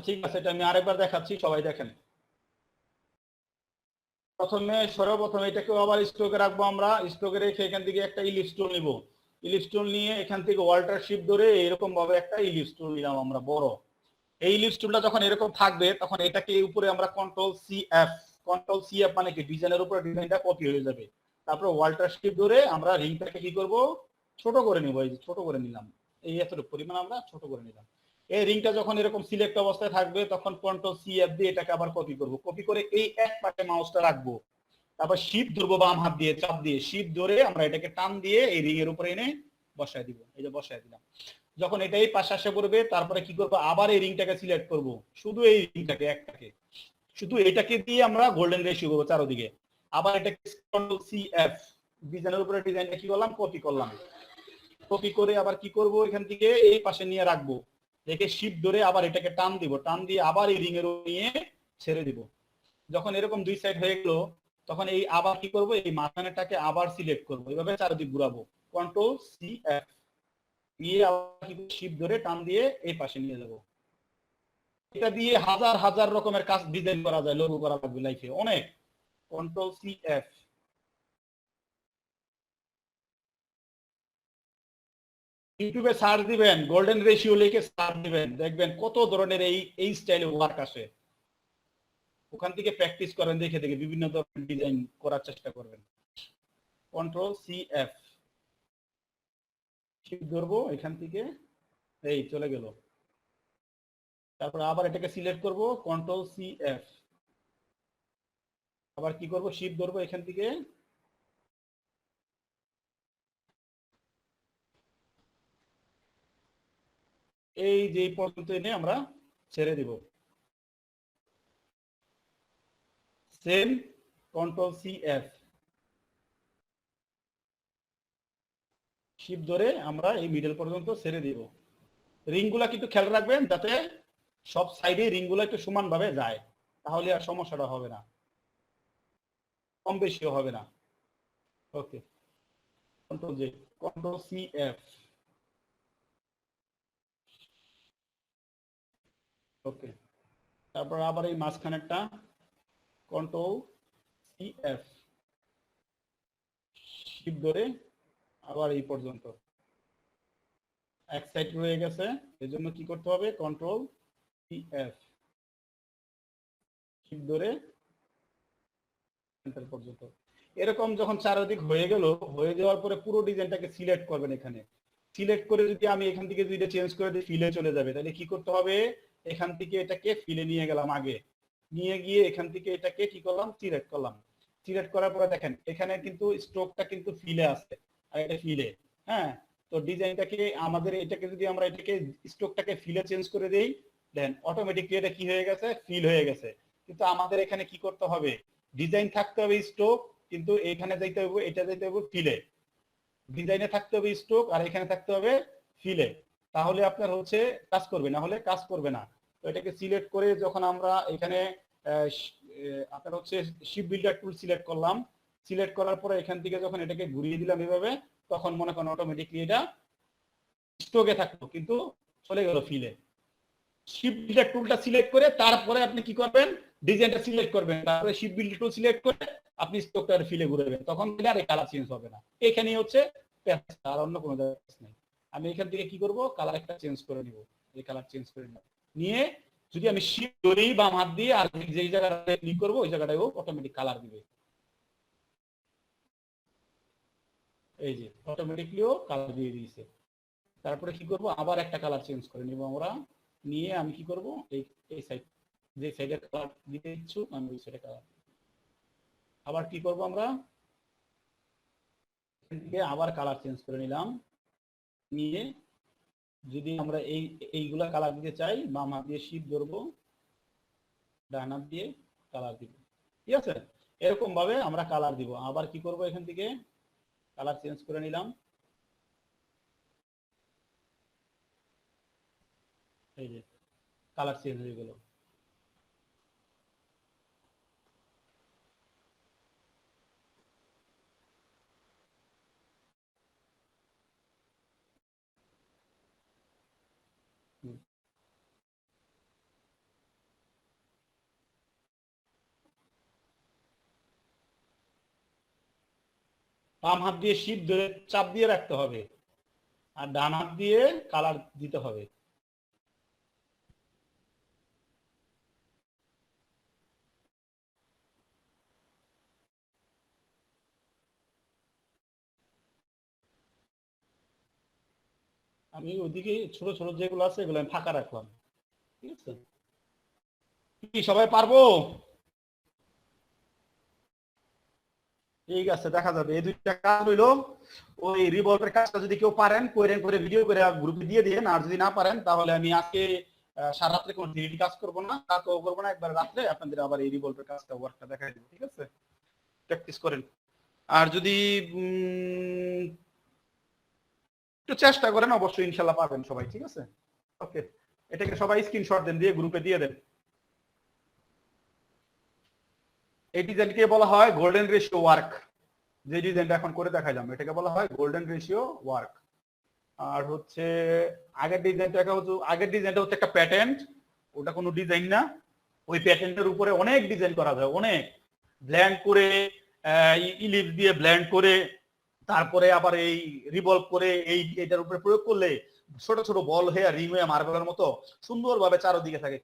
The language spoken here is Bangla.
ঠিক আছে, এটা আমি আরেকবার দেখাচ্ছি, সবাই দেখেন। সর্বপ্রথমে এটাকে আবার স্ট্রোকে রাখবো আমরা। স্ট্রোকে রেখে এখান থেকে একটা ইলিপস টুল নিব। ইলিপস টুল নিয়ে এখান থেকে ওয়াল্টার শিপ ধরে এরকম ভাবে একটা ইলিপস টুল নিলাম আমরা বড়। এই ইলিপস টুলটা যখন এরকম থাকবে তখন এটাকে উপরে আমরা control C F. Control C F মানে কি, ডিজাইনের উপরে ডিজাইনটা কপি হয়ে যাবে। তারপর ওয়াল্টার শিপ ধরে আমরা রিংটাকে কি করব, ছোট করে নিব। এই যে ছোট করে নিলাম, এই এতটুকু পরিমাণ আমরা ছোট করে নিলাম। এই রিংটা যখন এরকম সিলেক্ট অবস্থায় থাকবে তখন কন্ট্রোল সি এফ দিয়ে এটাকে আবার কপি করব। কপি করে এই এক পাশে মাউসটা রাখবো, তারপর শিফট ধরবো বাম হাত দিয়ে, চাপ দিয়ে শিফট ধরে আমরা এটাকে টান দিয়ে এই রিং এর উপরে এনে বসায় দিব। এই যে বসায় দিলাম। যখন এটা এই পাশে আসে পড়বে তারপরে কি করব, আবার এই রিংটাকে সিলেক্ট করব, শুধু এই রিংটাকে একটাকে, শুধু এটাকে দিয়ে আমরা গোল্ডেন রেশিও করব চারদিকে। আবার এটাকে কন্ট্রোল সি এফ, ডিজাইনের উপরে ডিজাইনটা কি করলাম, কপি করলাম। কপি করে আবার কি করব, এখান থেকে এই পাশে নিয়ে রাখবো, রেখে শিফট ধরে আবার এটাকে টান দিব, টান দিয়ে আবার এই রিং এর নিয়ে ছেড়ে দিব। যখন এরকম দুই সাইড হয়ে গেল তখন এই আবার কি করব, এই মাঝখানেরটাকে আবার সিলেক্ট করব, এইভাবে চারদিক ঘুরাবো, কন্ট্রোল সি এফ দিয়ে আবার কি শিফট ধরে টান দিয়ে এই পাশে নিয়ে যাব। এটা দিয়ে হাজার হাজার রকমের কাজ ডিজাইন করা যায়, লোগো করা লাগবে লাইফে অনেক। Control C F. ইউটিউবে সার্চ দিবেন, গোল্ডেন রেশিও লিখে সার্চ দিবেন, দেখবেন কত ধরনের এই স্টাইলে ওয়ার্ক আসে। ওখান থেকে প্র্যাকটিস করেন, দেখে দেখে বিভিন্ন ধরনের ডিজাইন করার চেষ্টা করবেন। কন্ট্রোল সি এফ, শিফট ধরবো এখান থেকে, এই চলে গেল। তারপর আবার এটাকে সিলেক্ট করব, কন্ট্রোল সি এফ, আবার কি করব, শিফট ধরবো এখান থেকে, এই যে পর্যন্ত এনে আমরা ছেড়ে দিব। Same, control C F, shift ধরে আমরা এই মিডল পর্যন্ত ছেড়ে দিব। রিংগুলা কিন্তু খেয়াল রাখবেন যাতে সব সাইডে রিংগুলো একটু সমানভাবে যায়, তাহলে আর সমস্যাটা হবে না, কম বেশিও হবে না। Okay, control J, control C F, okay. তারপর আবার এই মাঝখানেরটা কন্ট্রোল সি এফ, শিফট ধরে আবার এই পর্যন্ত। এক সাইড রয়ে গেছে, এর জন্য কি করতে হবে, কন্ট্রোল সি এফ, শিফট ধরে সেন্টার পর্যন্ত। এরকম যখন চারদিক হয়ে গেল, হয়ে যাওয়ার পরে পুরো ডিজাইনটাকে সিলেক্ট করবেন। এখানে সিলেক্ট করে যদি আমি এখান থেকে যদি চেঞ্জ করে দিই, ফিলে চলে যাবে, তাহলে কি করতে হবে, এখান থেকে এটাকে ফিলে নিয়ে গেলাম, আগে নিয়ে গিয়ে এখান থেকে এটাকে কি করলাম, সিলেক্ট করলাম। সিলেক্ট করার পরে দেখেন এখানে কিন্তু স্ট্রোকটা কিন্তু ফিলে আছে, আর এটা ফিলে। হ্যাঁ, তো ডিজাইনটাকে আমাদের এটাকে যদি আমরা এটাকে স্ট্রোকটাকে ফিলে চেঞ্জ করে দেই, দেন অটোমেটিকলি এটা কি হয়ে গেছে, ফিল হয়ে গেছে। কিন্তু আমাদের এখানে কি করতে হবে, ডিজাইন থাকতে হবে স্ট্রোক, কিন্তু এখানে যাইতে হবে, এটা যাইতে হবে ফিলে। ডিজাইনে থাকতে হবে স্ট্রোক আর এখানে থাকতে হবে ফিলে, তাহলে আপনার হচ্ছে কাজ করবে, না হলে কাজ করবে না। তো এটাকে সিলেক্ট করে যখন আমরা এখানে আপনার হচ্ছে শিপ বিল্ডার টুল সিলেক্ট করলাম, সিলেক্ট করার পরে এখান থেকে যখন এটাকে ঘুরিয়ে দিলাম এভাবে, তখন মনে করেন অটোমেটিকলি এটা স্ট্রোকে থাকতো কিন্তু চলে গেল ফিলে। শিপ বিল্ডার টুলটা সিলেক্ট করে তারপরে আপনি কি করবেন, ডিজাইনটা সিলেক্ট করবেন, তারপরে শিপ বিল্ডার টুল সিলেক্ট করে আপনি স্ট্রোকটার ফিলে ঘুরাবেন, তখন আর কালার চেঞ্জ হবে না। এখানেই হচ্ছে আর অন্য কোনো জায়গা নেই। আমি এখান থেকে কি করব, কালার একটা চেঞ্জ করে নিব, এই কালার চেঞ্জ করে নিব, নিয়ে যদি আমি শিপ ধরি বাম হাত দিয়ে আর যে জায়গাটা ক্লিক করব ওই জায়গাটাও অটোমেটিক কালার দিবে। এই যে অটোমেটিকলিও কালার দিয়ে দিয়েছে। তারপরে কি করব, আবার একটা কালার চেঞ্জ করে নিব আমরা, নিয়ে আমি কি করব, এই এই সাইড, যে সাইডে কালার দিতে ইচ্ছুক আমি ওই সাইডে কালার, আবার কি করব আমরা, এখান থেকে আবার কালার চেঞ্জ করে নিলাম, নিয়ে যদি আমরা এইগুলা কালার দিতে চাই, বাম হাত দিয়ে শিফট ধরবো, ডান হাত দিয়ে কালার দিব। ঠিক আছে, এরকম ভাবে আমরা কালার দিব। আবার কি করব, এখান থেকে কালার চেঞ্জ করে নিলাম, এই যে কালার চেঞ্জ হয়ে গেল। বাম হাত দিয়ে শিপ ধরে চাপ দিয়ে রাখতে হবে, আর ডান হাত দিয়ে কালার দিতে হবে। আমি ওইদিকে ছোট ছোট যেগুলো আছে এগুলো আমি ফাঁকা রাখলাম, ঠিক আছে? কি সবাই পারবো? ঠিক আছে, দেখা যাবে। এই দুইটা কাজ হইলো। ওই রিভলভের কাজটা যদি কেউ পারেন কইরেন, করে ভিডিও করে গ্রুপে দিয়ে দিন। আর যদি না পারেন তাহলে আমি আজকে সারা রাত্রে কোনো 3D কাজ করবো না, কাজও করবো না, একবার রাত্রে আপনাদের আবার এই রিভলভের কাজটা ওয়ার্কটা দেখাই দেবো, ঠিক আছে? প্র্যাকটিস করেন। আর যদি একটু চেষ্টা করেন অবশ্যই ইনশাল্লাহ পারবেন সবাই, ঠিক আছে? ওকে, এটাকে সবাই স্ক্রিনশট দেন, দিয়ে গ্রুপে দিয়ে দেন। এই ডিজাইনকে বলা হয় গোল্ডেন রেশিও ওয়ার্ক। যে ডিজাইনটা এখন করে দেখাইলাম এটাকে বলা হয় গোল্ডেন রেশিও ওয়ার্ক। আর হচ্ছে আগের ডিজাইনটা হচ্ছে একটা প্যাটেন্ট, ওটা কোনো ডিজাইন না। ওই প্যাটেন্টের উপরে অনেক ডিজাইন করা যায়, অনেক ব্ল্যান্ড করে, ইলিপ দিয়ে ব্ল্যান্ড করে, তারপরে আবার এই রিভলভ করে এটার উপরে প্রয়োগ করলে ছোট ছোট বল হয়ে রিং হয়ে মার্বেলের মতো সুন্দরভাবে চারদিকে থাকে।